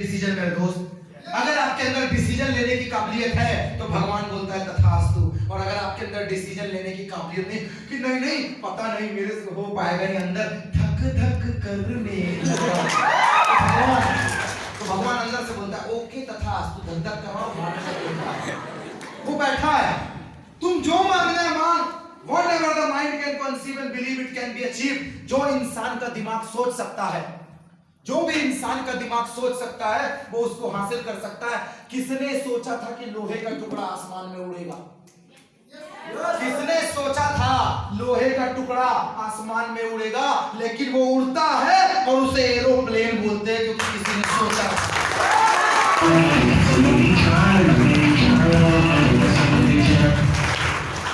Decision मेरे दोस्त। अगर आपके अंदर डिसीजन लेने की काबिलियत है तो भगवान बोलता है तथास्तु, और अगर आपके अंदर डिसीजन लेने की काबिलियत नहीं कि नहीं नहीं पता नहीं मेरे से हो पाएगा नहीं, अंदर धक धक करने लगा तो भगवान अंदर से बोलता है ओके तथास्तु, धक धक करो। वो बैठा है, तुम जो मांगना है मांग, whatever the mind can conceive and believe it can be achieved। जो इंसान का दिमाग सोच सकता है, जो भी इंसान का दिमाग सोच सकता है वो उसको हासिल कर सकता है। किसने सोचा था कि लोहे का टुकड़ा आसमान में उड़ेगा? किसने सोचा था लोहे का टुकड़ा आसमान में उड़ेगा? लेकिन वो उड़ता है और उसे एरोप्लेन बोलते हैं क्योंकि किसी ने सोचा।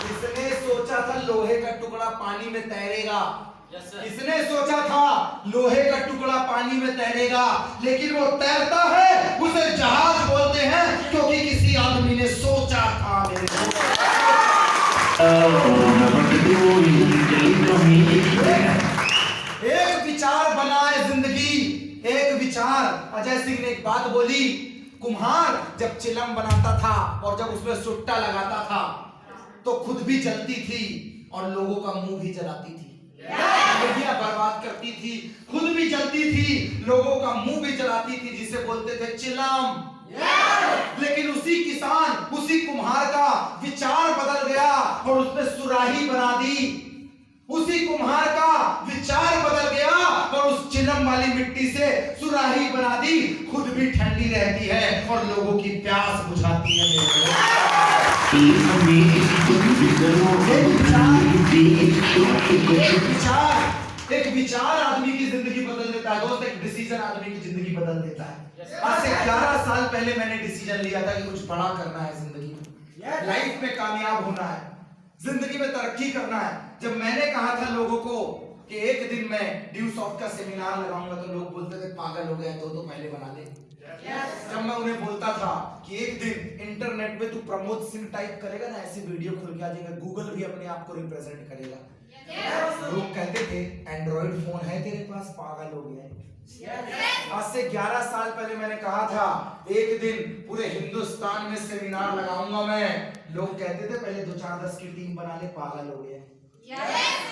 किसने सोचा था लोहे का टुकड़ा पानी में तैरेगा? किसने सोचा था लोहे का टुकड़ा पानी में तैरेगा? लेकिन वो तैरता है, उसे जहाज बोलते हैं क्योंकि किसी आदमी ने सोचा था। मेरे एक विचार बनाए जिंदगी, एक विचार। अजय सिंह ने एक बात बोली, कुम्हार जब चिलम बनाता था और जब उसमें सुट्टा लगाता था तो खुद भी जलती थी और लोगों का मुंह भी जलाती थी, बर्बाद करती थी, खुद भी जलती थी, लोगों का मुंह भी जलाती थी, जिसे बोलते थे चिलम। लेकिन उसी किसान, उसी कुम्हार का विचार बदल गया और उसने सुराही बना दी। उसी कुम्हार का विचार बदल गया और उस चिलम वाली मिट्टी से सुराही बना दी, खुद भी ठंडी रहती है और लोगों की प्यास बुझाती है। एक विचार आदमी की जिंदगी बदल देता है दोस्त, एक डिसीजन आदमी की जिंदगी बदल देता है। आज से 11 साल पहले मैंने डिसीजन लिया था कि कुछ बड़ा करना है जिंदगी में, लाइफ में कामयाब होना है, जिंदगी में तरक्की करना है। जब मैंने कहा था लोगों को कि एक दिन मैं ड्यू सॉफ्ट का सेमिनार लगाऊंगा तो लोग बोलते थे पागल हो गया, तो पहले बना ले। जब मैं उन्हें बोलता था कि एक दिन इंटरनेट पे तू प्रमोद सिंह टाइप करेगा ना, ऐसी वीडियो खुल के आ जाएगा, गूगल भी अपने आप को रिप्रेजेंट करेगा, लोग कहते थे एंड्रॉइड फोन है तेरे पास, पागल हो गया है। आज से 11 साल पहले मैंने कहा था एक दिन पूरे हिंदुस्तान में सेमिनार लगाऊंगा मैं, लोग कहते थे पहले 2-4-10 की टीम बना ले, पागल हो गया।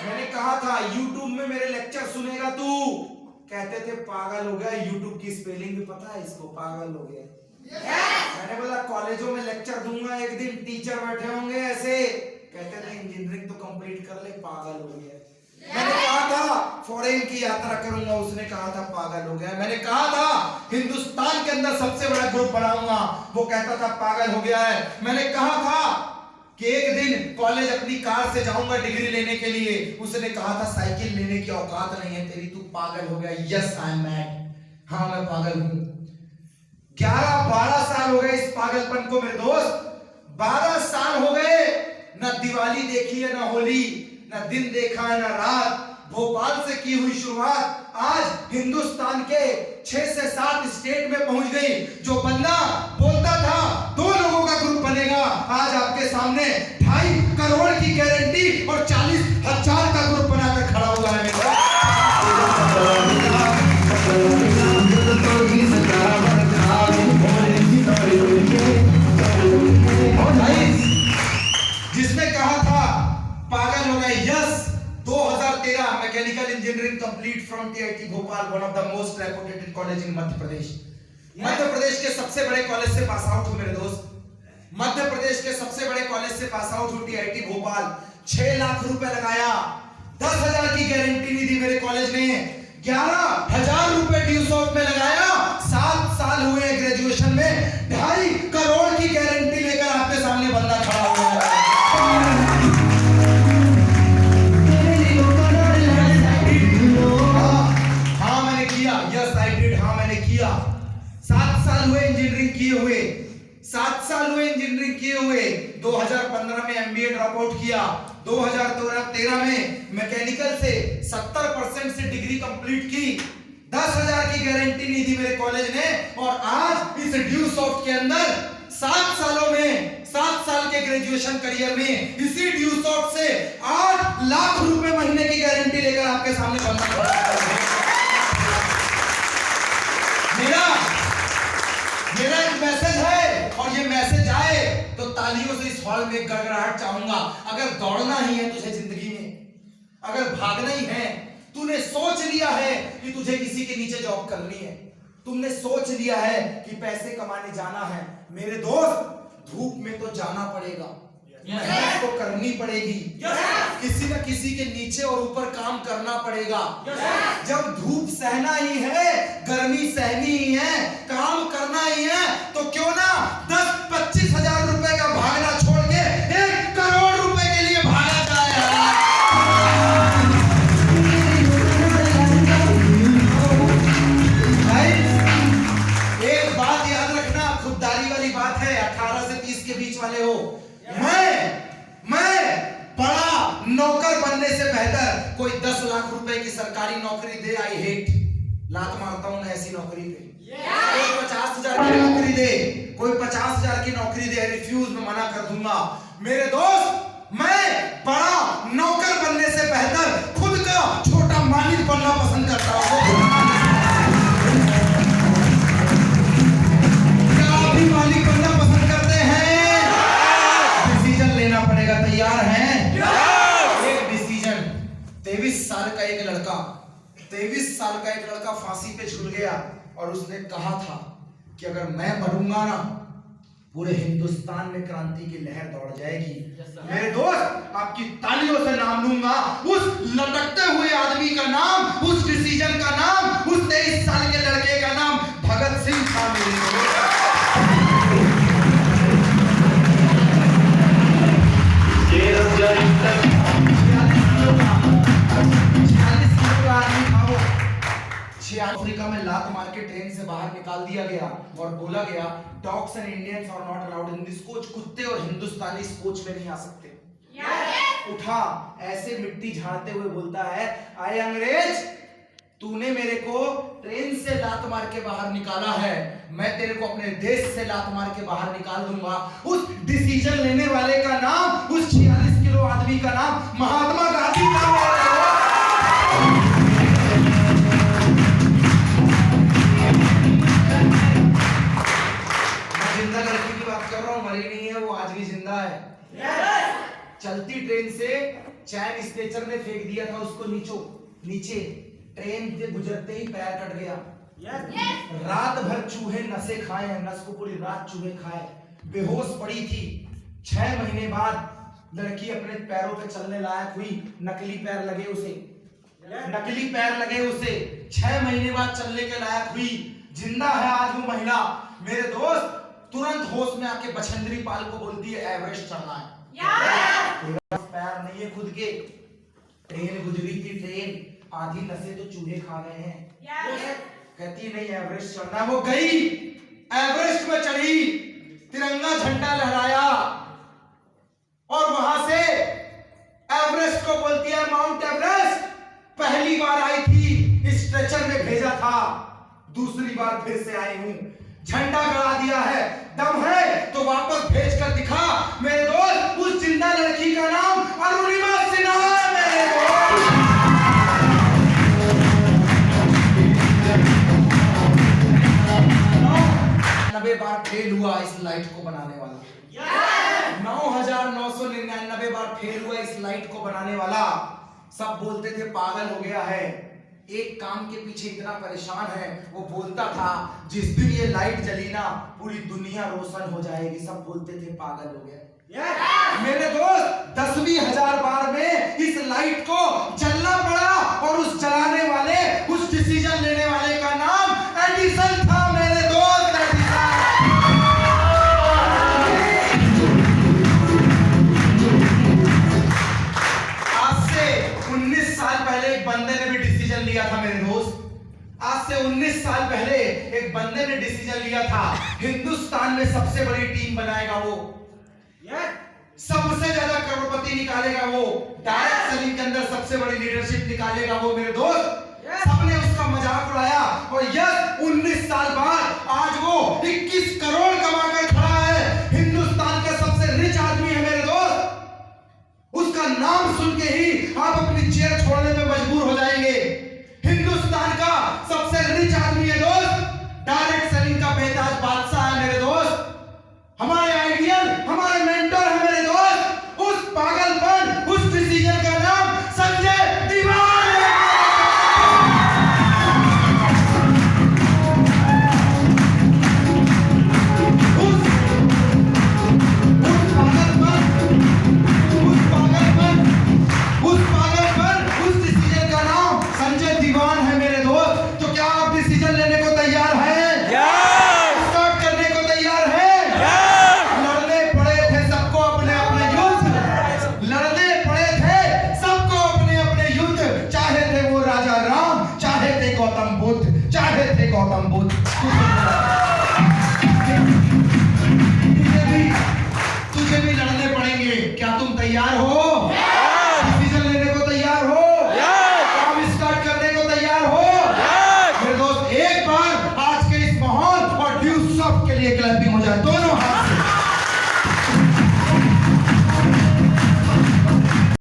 मैंने कहा था यूट्यूब में मेरे लेक्चर सुनेगा तू, कहते थे पागल हो गया, यूट्यूब की स्पेलिंग भी पता है इसको, पागल हो गया। मैंने बोला कॉलेजों में लेक्चर दूंगा, एक दिन टीचर बैठे होंगे ऐसे, कहते थे इंजीनियरिंग तो कंप्लीट कर ले, पागल हो गया। मैंने कहा था फॉरेन की यात्रा करूंगा, उसने कहा था पागल हो गया। मैंने कहा था हिंदुस्तान के अंदर सबसे बड़ा ग्रुप बनाऊंगा, वो कहता था पागल हो गया है। मैंने कहा था कि एक दिन कॉलेज अपनी कार से जाऊंगा डिग्री लेने के लिए, उसने कहा था साइकिल लेने की औकात नहीं है तेरी, तू पागल हो गया। यस आई एम मैड, हाँ मैं पागल हूं। 11-12 साल हो गए इस पागलपन को मेरे दोस्त, 12 साल हो गए, ना दिवाली देखी है ना होली, ना दिन देखा है ना रात। भोपाल से की हुई शुरुआत आज हिंदुस्तान के 6 से 7 स्टेट में पहुंच गई। जो बंदा बोलता था 2 लोगों का ग्रुप बनेगा, आज आपके सामने 2.5 करोड़ की गारंटी और 40,000 का ग्रुप बनाकर खड़ा हुआ है। जिसने कहा था पागल हो गए। Yes 2013 mechanical engineering complete from TIT Bhopal, one of the most reputed college in Madhya Pradesh. Madhya Pradesh के सबसे बड़े कॉलेज से पास आउट हूं मेरे दोस्त, मध्य प्रदेश के सबसे बड़े कॉलेज से पास आउट हूं टीआईटी भोपाल। 6 लाख रुपए लगाया, 10,000 की गारंटी नहीं दी मेरे कॉलेज ने, 11,000 रुपए ड्यू सॉफ्ट में लगाया, 7 साल हुए ग्रेजुएशन में, 2.5 करोड़ की गारंटी लेकर आपके सामने बंदा खड़ा हुआ है। हाँ मैंने किया, यस आई डिड, हाँ मैंने किया। 7 साल हुए इंजीनियरिंग किए हुए, 7 साल हुए इंजीनियरिंग किए हुए। 2015 में एमबीए ड्रॉप आउट किया, 2013 में मैकेनिकल से 70% से डिग्री कंप्लीट की, 10,000 की गारंटी नहीं दी मेरे कॉलेज ने, और आज इस ड्यू सॉफ्ट के अंदर 7 सालों में, 7 साल के ग्रेजुएशन करियर में इसी ड्यू सॉफ्ट से 8 लाख रुपए महीने की गारंटी लेकर आपके सामने बंदा खड़ा है। तालियों से इस हॉल में गड़गड़ाहट चाहूंगा। अगर दौड़ना ही है तुझे जिंदगी में, अगर भागना ही है, तूने सोच लिया है कि तुझे किसी के नीचे जॉब करनी है, तुमने सोच लिया है कि पैसे कमाने जाना है, मेरे दोस्त धूप में तो जाना पड़ेगा, मेहनत तो करनी पड़ेगी, किसी न किसी के नीचे और ऊपर काम करना पड़ेगा। जब धूप सहना ही है, गर्मी सहनी ही है, काम करना ही है, तो क्यों ना 10-25 हजार रुपए का भागना छोड़ के 1 करोड़ रुपए के लिए भागा जाए। एक बात याद रखना, खुददारी वाली बात है, 18 से 30 के बीच वाले हो, मैं बड़ा नौकर बनने से बेहतर कोई 10 लाख रुपए की सरकारी नौकरी दे, आई हेट, लात मारता हूं मैं ऐसी नौकरी पे। कोई 50,000 की नौकरी दे, कोई 50,000 की नौकरी दे, रिफ्यूज में मना कर दूंगा। मेरे दोस्त, मैं बड़ा नौकर बनने से बेहतर खुद का छोटा मालिक बनना पसंद करता हूं। क्या आप भी मालिक बनना पसंद करते हैं? लेना पड़ेगा, तैयार हैं? एक डिसीजन, 23 साल का एक लड़का, 23 साल का एक लड़का फांसी पे झूल गया और उसने कहा था कि अगर मैं बनूंगा ना, पूरे हिंदुस्तान में क्रांति की लहर दौड़ जाएगी। मेरे दोस्त, आपकी तालियों से नाम लूंगा उस लटकते हुए आदमी का नाम, उस डिसीजन का नाम, उस 23 साल के लड़के का नाम भगत सिंह था। मेरे दोस्त, अफ्रीका में लात मार के ट्रेन से बाहर निकाल दिया गया और बोला गया dogs and Indians are not allowed in this coach, कुत्ते और हिंदुस्तानी इस कोच में नहीं आ सकते। उठा ऐसे मिट्टी झाड़ते हुए बोलता है, आए अंग्रेज, तूने मेरे को ट्रेन से लात मार के बाहर निकाला है, मैं तेरे को अपने देश से लात मार के बाहर निकाल दूंगा। उस डिसीजन लेने वाले का नाम, उस 46 किलो आदमी का नाम महात्मा गांधी था। मैं जिंदा लड़की की बात कर रहा हूं, मरी नहीं है वो, आज भी जिंदा है। चलती ट्रेन से चैन स्ट्रेचर ने फेंक दिया था उसको नीचे, ट्रेन से गुजरते ही पैर कट गया। रात भर चूहे नसें खाए हैं, नस को पूरी रात चूहे खाए, बेहोश पड़ी थी। 6 महीने बाद लड़की अपने पैरों पे चलने लायक हुई, नकली पैर लगे उसे 6 महीने बाद चलने के लायक हुई, जिंदा है आज वो महिला। मेरे दोस्त, तुरंत होश में आके बछेंद्री पाल को बोलती है एवरेस्ट चढ़ना है। पैर नहीं है खुद के, ट्रेन गुजरी थी, ट्रेन आधी नसें तो चूहे खा गए हैं। कहती नहीं एवरेस्ट चढ़ना, वो गई, एवरेस्ट में चढ़ी, तिरंगा झंडा लहराया और वहां से एवरेस्ट को बोलती है माउंट एवरेस्ट। पहली बार आई थी, स्ट्रेचर में भेजा था, दूसरी बार फिर से आई हूं, झंडा गड़ा दिया है, दम है तो वापस भेज कर दिखा। मेरे दोस्त, उस जिंदा लड़की का नाम अरुणिमा सिन्हा है। मेरे दोस्त, 90 बार फेल हुआ इस लाइट को बनाने वाला, 9,999 बार फेल हुआ इस लाइट को बनाने वाला। सब बोलते थे पागल हो गया है, एक काम के पीछे इतना परेशान है। वो बोलता था जिस दिन ये लाइट जली ना, पूरी दुनिया रोशन हो जाएगी। सब बोलते थे पागल हो गया। मेरे दोस्त, 10,000 बार में इस लाइट को जलना पड़ा और उस जलाने वाले, उस डिसीजन लेने वाले का नाम एडिसन था। मेरे दोस्त, आज से 19 साल पहले एक बंदे ने भी डिसीजन लिया था। मेरे दोस्त, आज से 19 साल पहले एक बंदे ने डिसीजन लिया था, हिंदुस्तान में सबसे बड़ी टीम बनाएगा वो, सबसे ज्यादा करोड़पति निकालेगा वो, डायरेक्ट सेलिंग के अंदर सबसे बड़ी लीडरशिप निकालेगा वो। मेरे दोस्त, सबने उसका मजाक उड़ाया और यस, 19 साल बाद आज वो 21 करोड़ कमाकर खड़ा है, हिंदुस्तान का सबसे रिच आदमी है। मेरे दोस्त, उसका नाम सुन के ही आप अपनी चेयर छोड़ने पे मजबूर हो जाएंगे। हिंदुस्तान का सबसे रिच आदमी है दोस्त, डायरेक्ट सेलिंग का बेताज बादशाह है। मेरे दोस्त, हमारे आइडियल, हमारे लिए क्लैपिंग हो जाए दोनों